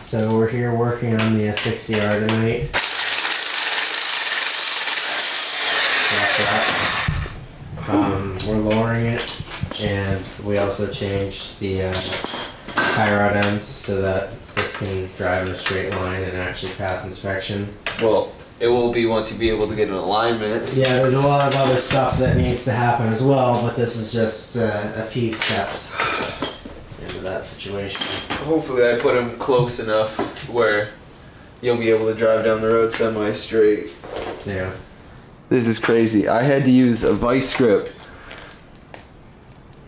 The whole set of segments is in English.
So we're here working on the S60R tonight. We're lowering it, and we also changed the tie rod ends so that this can drive in a straight line and actually pass inspection. Well, it will be once you be able to get an alignment. Yeah, there's a lot of other stuff that needs to happen as well, but this is just a few steps into that situation. Hopefully I put them close enough where you'll be able to drive down the road semi-straight. Yeah. This is crazy. I had to use a vice grip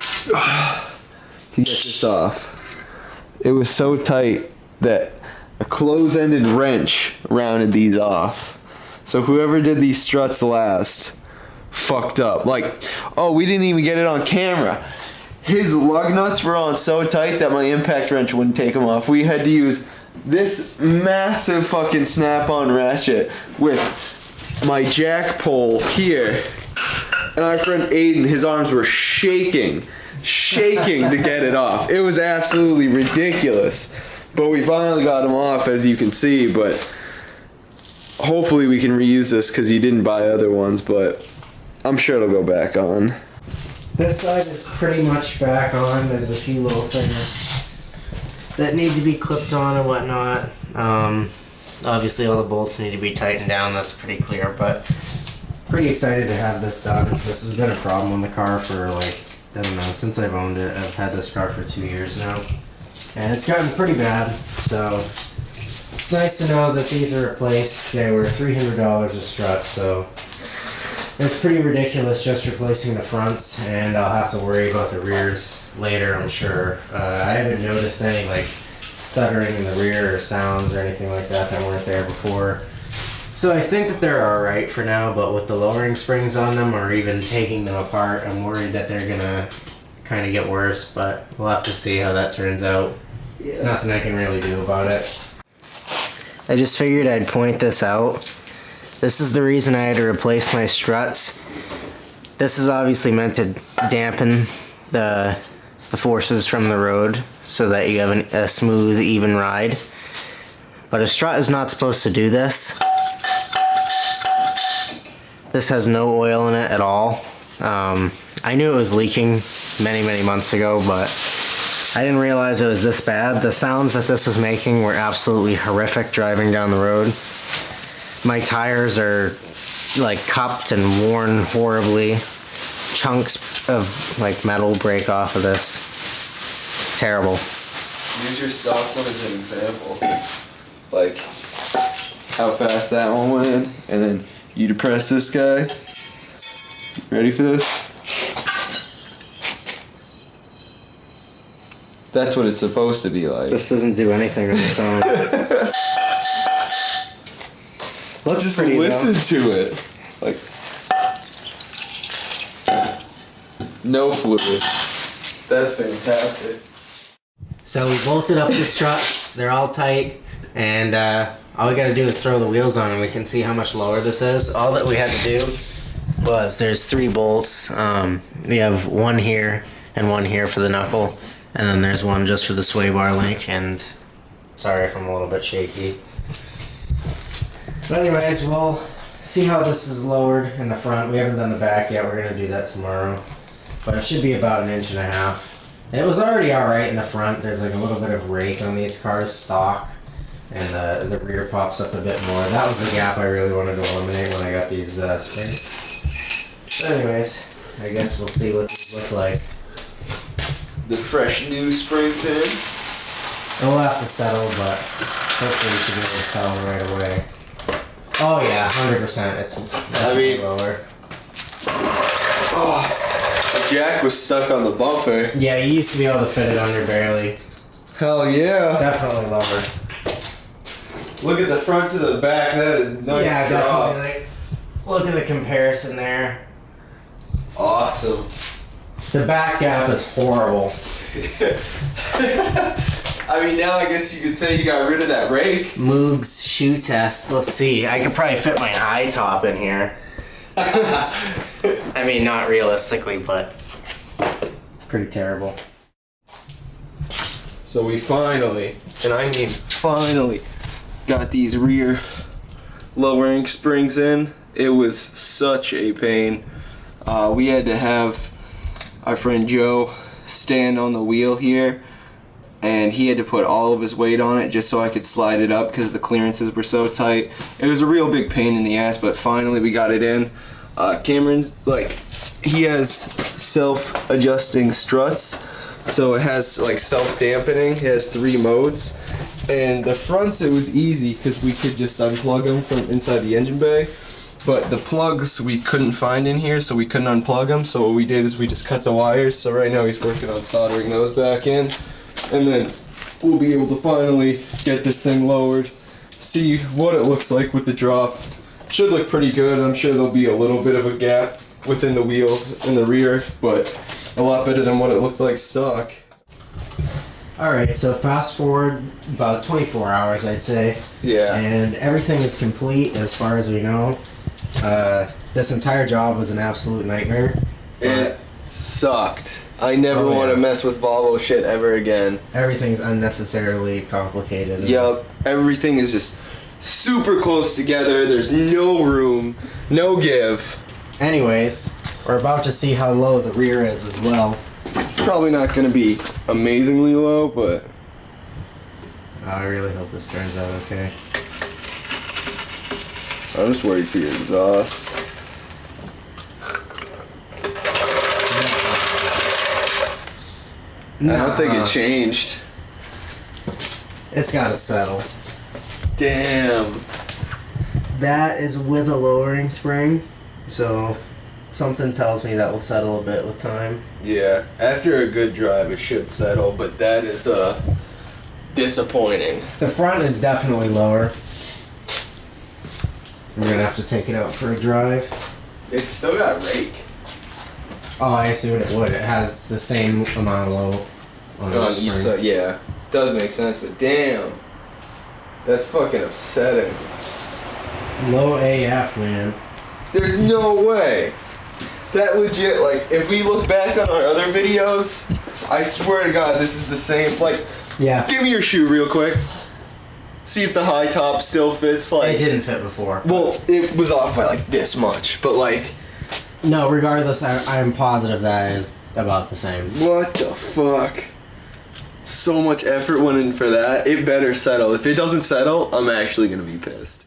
to get this off. It was so tight that a close-ended wrench rounded these off. So whoever did these struts last fucked up. Like, oh, we didn't even get it on camera. His lug nuts were on so tight that my impact wrench wouldn't take them off. We had to use this massive fucking snap-on ratchet with my jack pole here. And our friend Aiden, his arms were shaking to get it off. It was absolutely ridiculous. But we finally got him off, as you can see, but hopefully we can reuse this because you didn't buy other ones, but I'm sure it'll go back on. This side is pretty much back on. There's a few little things that need to be clipped on and whatnot. Obviously all the bolts need to be tightened down, that's pretty clear, but pretty excited to have this done. This has been a problem on the car for like, I don't know, since I've owned it. I've had this car for 2 years now. And it's gotten pretty bad, so it's nice to know that these are replaced. They were $300 a strut, so it's pretty ridiculous just replacing the fronts, and I'll have to worry about the rears later, I'm sure. I haven't noticed any like stuttering in the rear or sounds or anything like that weren't there before. So I think that they're alright for now, but with the lowering springs on them or even taking them apart, I'm worried that they're gonna kind of get worse, but we'll have to see how that turns out. Yeah. There's nothing I can really do about it. I just figured I'd point this out. This is the reason I had to replace my struts. This is obviously meant to dampen the forces from the road so that you have a smooth, even ride. But a strut is not supposed to do this. This has no oil in it at all. I knew it was leaking many months ago, but I didn't realize it was this bad. The sounds that this was making were absolutely horrific driving down the road. My tires are like cupped and worn horribly. Chunks of like metal break off of this. Terrible. Use your stock one as an example. Like how fast that one went in, and then you depress this guy. Ready for this? That's what it's supposed to be like. This doesn't do anything on its own. Looks just pretty, listen though. to it. Like no fluid. That's fantastic. So we bolted up the struts. They're all tight, and all we gotta do is throw the wheels on and we can see how much lower this is. All that we had to do was, there's 3 bolts. We have one here and one here for the knuckle, and then there's one just for the sway bar link, and sorry if I'm a little bit shaky. But anyways, we'll see how this is lowered in the front. We haven't done the back yet. We're gonna do that tomorrow. But it should be about 1.5 inches. It was already alright in the front. There's like a little bit of rake on these cars stock, and the rear pops up a bit more. That was the gap I really wanted to eliminate when I got these springs. But anyways, I guess we'll see what these look like. The fresh new spring tin. We'll have to settle, but hopefully we should be able to tell right away. Oh yeah, 100%. It's definitely lower. Oh, the jack was stuck on the bumper. Yeah, you used to be able to fit it under barely. Hell yeah. Definitely lower. Look at the front to the back. That is nice. Yeah, definitely. Look at the comparison there. Awesome. The back gap is horrible. I mean, now I guess you could say you got rid of that rake. Moog's shoe test. Let's see. I could probably fit my high top in here. I mean, not realistically, but pretty terrible. So we finally, and I mean finally, got these rear lowering springs in. It was such a pain. We had to have our friend Joe stand on the wheel here, and he had to put all of his weight on it just so I could slide it up because the clearances were so tight. It was a real big pain in the ass, but finally we got it in. Cameron's like, he has self-adjusting struts, so it has like self-dampening. It has 3 modes, and the fronts, it was easy because we could just unplug them from inside the engine bay, but the plugs we couldn't find in here, so we couldn't unplug them. So what we did is we just cut the wires. So right now he's working on soldering those back in, and then we'll be able to finally get this thing lowered, see what it looks like with the drop. Should look pretty good. I'm sure there'll be a little bit of a gap within the wheels in the rear, but a lot better than what it looked like stock. Alright, so fast forward about 24 hours, I'd say. Yeah. And everything is complete as far as we know. This entire job was an absolute nightmare. It sucked. I never want to mess with Volvo shit ever again. Everything's unnecessarily complicated. Yep. Everything is just super close together. There's no room, no give. Anyways, we're about to see how low the rear is as well. It's probably not going to be amazingly low, but I really hope this turns out okay. I'm just worried for your exhaust. I don't think it changed. It's gotta settle. Damn. That is with a lowering spring, so something tells me that will settle a bit with time. Yeah, after a good drive it should settle, but that is disappointing. The front is definitely lower. We're gonna have to take it out for a drive. It's still got rake. Oh, I assumed it would. It has the same amount of low on the spring. Yeah, does make sense, but damn. That's fucking upsetting. Low AF, man. There's no way. That legit, like, if we look back on our other videos, I swear to God, this is the same. Like, yeah. Give me your shoe real quick. See if the high top still fits. Like, it didn't fit before. Well, it was off by like this much, but like. No, regardless, I'm positive that is about the same. What the fuck? So much effort went in for that. It better settle. If it doesn't settle, I'm actually gonna be pissed.